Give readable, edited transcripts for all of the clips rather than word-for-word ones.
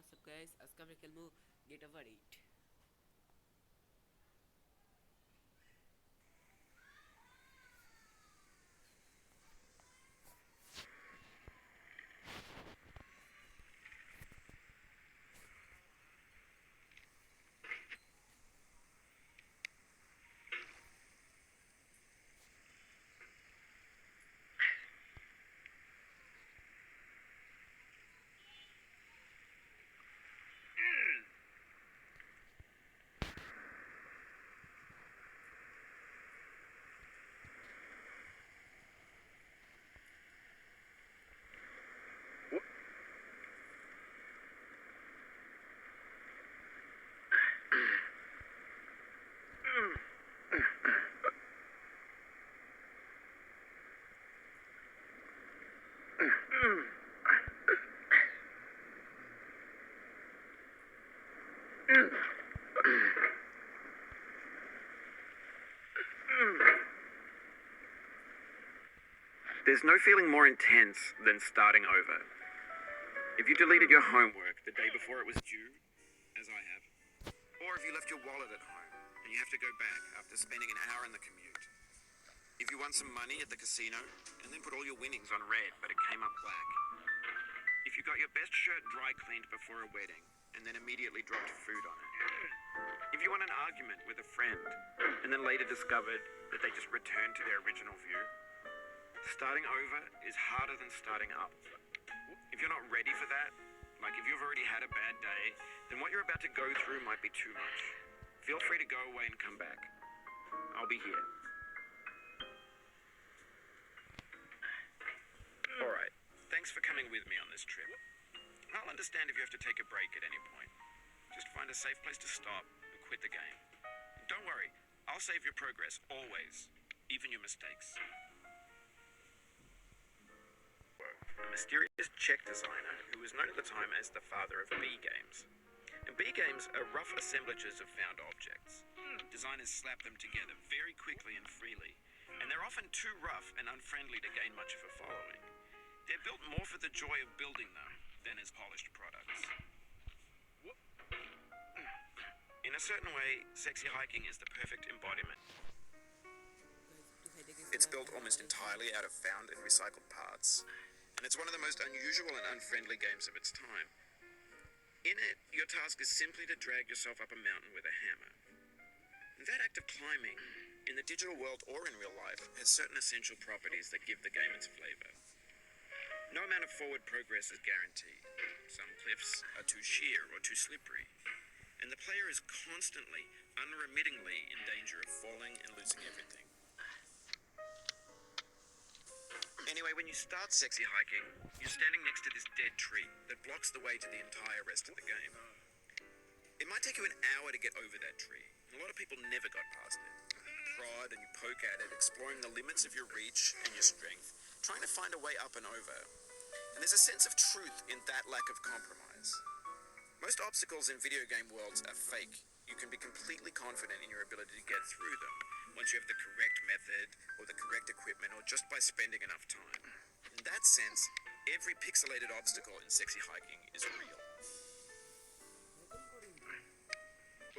what's up guys, أذكر بكلمه get over it. There's no feeling more intense than starting over. If you deleted your homework the day before it was due, as I have, or if you left your wallet at home and you have to go back after spending an hour in the commute. If you won some money at the casino and then put all your winnings on red but it came up black. If you got your best shirt dry cleaned before a wedding and then immediately dropped food on it. If you won an argument with a friend and then later discovered that they just returned to their original view. Starting over is harder than starting up. If you're not ready for that, like if you've already had a bad day, then what you're about to go through might be too much. Feel free to go away and come back. I'll be here. Alright, thanks for coming with me on this trip. I'll understand if you have to take a break at any point. Just find a safe place to stop and quit the game. Don't worry, I'll save your progress, always. Even your mistakes. A mysterious Czech designer who was known at the time as the father of B games. And B games are rough assemblages of found objects. Designers slap them together very quickly and freely, and they're often too rough and unfriendly to gain much of a following. They're built more for the joy of building them than as polished products. In a certain way, Sexy Hiking is the perfect embodiment. It's built almost entirely out of found and recycled parts. And it's one of the most unusual and unfriendly games of its time. In it, your task is simply to drag yourself up a mountain with a hammer. And that act of climbing, in the digital world or in real life, has certain essential properties that give the game its flavor. No amount of forward progress is guaranteed. Some cliffs are too sheer or too slippery. And the player is constantly, unremittingly in danger of falling and losing everything. Anyway, when you start Sexy Hiking, you're standing next to this dead tree that blocks the way to the entire rest of the game. It might take you an hour to get over that tree, and a lot of people never got past it. You prod and you poke at it, exploring the limits of your reach and your strength, trying to find a way up and over. And there's a sense of truth in that lack of compromise. Most obstacles in video game worlds are fake. You can be completely confident in your ability to get through them once you have the correct method or the correct equipment or just by spending enough time. In that sense, every pixelated obstacle in Sexy Hiking is real.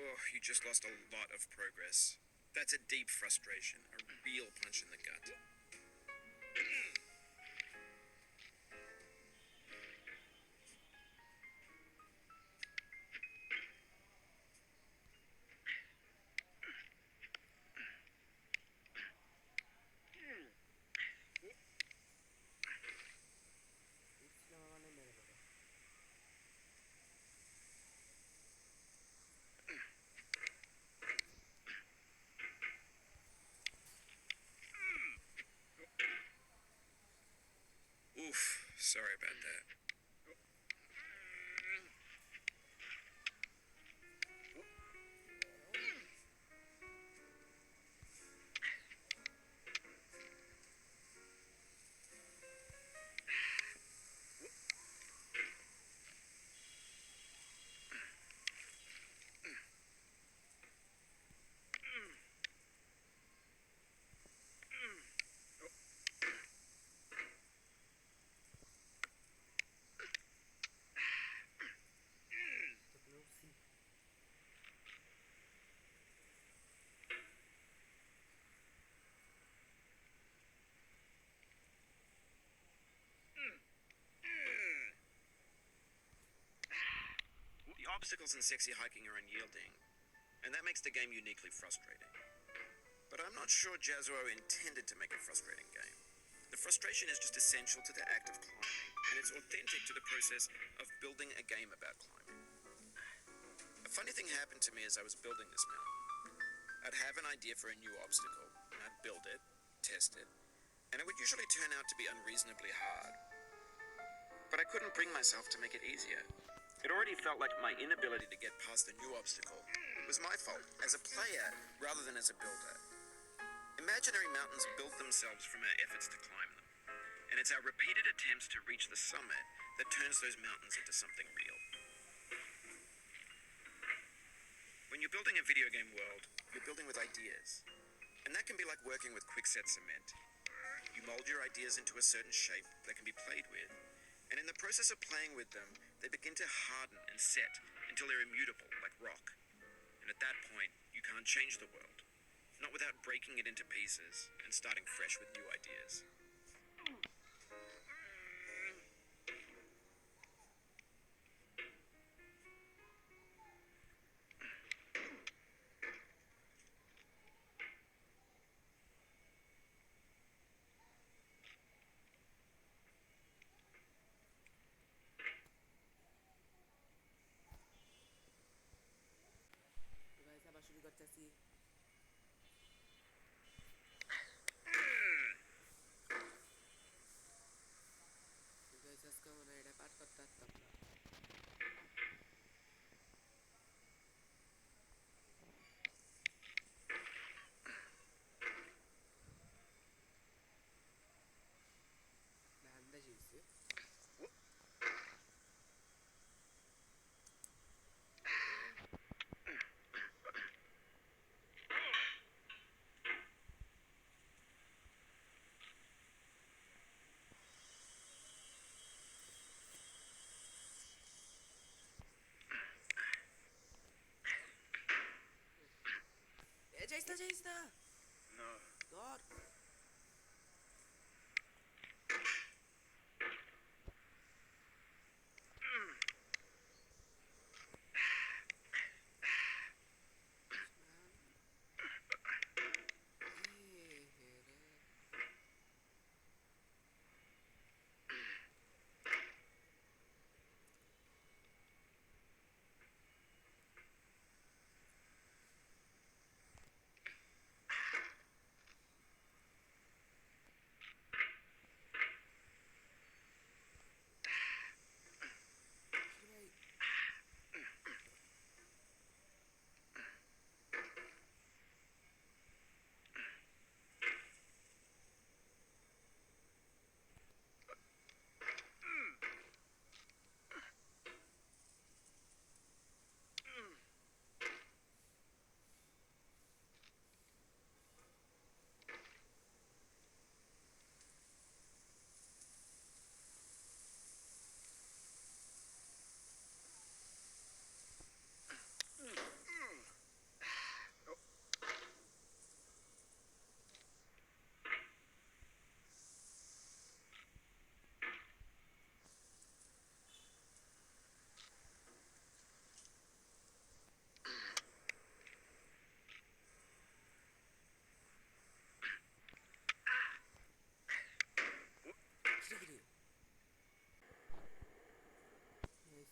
Oh, you just lost a lot of progress. That's a deep frustration, a real punch in the gut. Oof, sorry about that. obstacles and sexy hiking are unyielding, and that makes the game uniquely frustrating. But I'm not sure Jazzuo intended to make a frustrating game. The frustration is just essential to the act of climbing, and it's authentic to the process of building a game about climbing. A funny thing happened to me as I was building this mountain. I'd have an idea for a new obstacle, and I'd build it, test it, and it would usually turn out to be unreasonably hard. But I couldn't bring myself to make it easier. It already felt like my inability to get past the new obstacle was my fault as a player rather than as a builder. Imaginary mountains build themselves from our efforts to climb them, and it's our repeated attempts to reach the summit that turns those mountains into something real. When you're building a video game world, you're building with ideas, and that can be like working with quickset cement. You mold your ideas into a certain shape that can be played with, and in the process of playing with them, they begin to harden and set until they're immutable, like rock. And at that point, you can't change the world, not without breaking it into pieces and starting fresh with new ideas. Guys আবার শুরু করতেছি। Guys আজকে মনে হয় এটা পাঠ করতে পারতাম না। ধান্দা শিখছে। যাইস না No. ধর।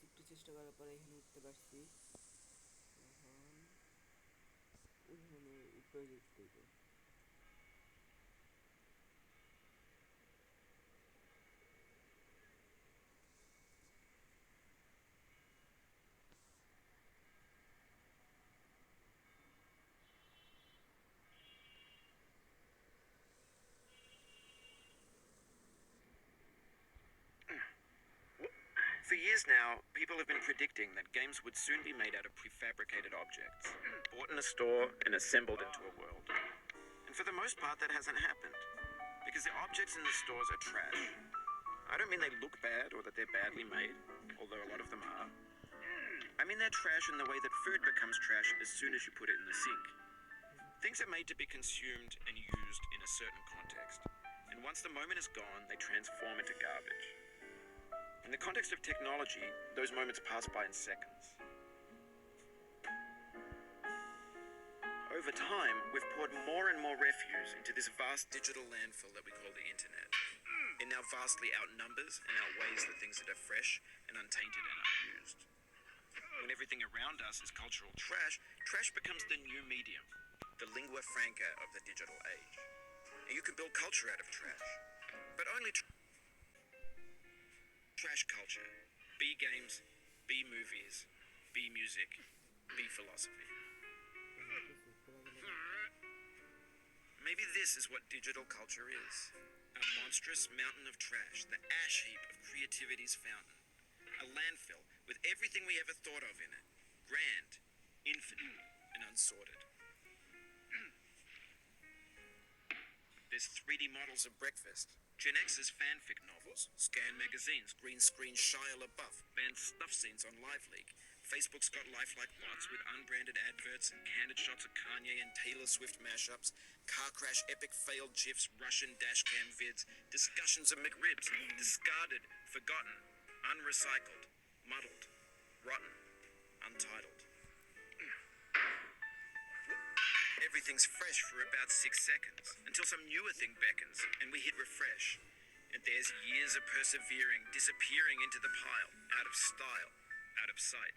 একটু চেষ্টা করার পরে এখানে উঠতে পারছি। এখানে উপরে যেতে হবে। For years now, people have been predicting that games would soon be made out of prefabricated objects, bought in a store and assembled into a world. And for the most part, that hasn't happened, because the objects in the stores are trash. I don't mean they look bad or that they're badly made, although a lot of them are. I mean they're trash in the way that food becomes trash as soon as you put it in the sink. Things are made to be consumed and used in a certain context, and once the moment is gone, they transform into garbage. In the context of technology, those moments pass by in seconds. Over time, we've poured more and more refuse into this vast digital landfill that we call the internet. It now vastly outnumbers and outweighs the things that are fresh and untainted and unused. When everything around us is cultural trash, trash becomes the new medium, the lingua franca of the digital age. And you can build culture out of trash, but only trash culture. B games, B movies, B music, B philosophy. Maybe this is what digital culture is. A monstrous mountain of trash, the ash heap of creativity's fountain. A landfill with everything we ever thought of in it. Grand, infinite, and unsorted. There's 3D models of breakfast. Gen X's fanfic novels, scan magazines, green screen Shia LaBeouf, banned snuff scenes on LiveLeak. Facebook's got lifelike bots with unbranded adverts and candid shots of Kanye and Taylor Swift mashups, car crash epic failed GIFs, Russian dashcam vids, discussions of McRibs, discarded, forgotten, unrecycled, muddled, rotten, untitled. Everything's fresh for about 6 seconds, until some newer thing beckons, and we hit refresh. And there's years of persevering, disappearing into the pile, out of style, out of sight.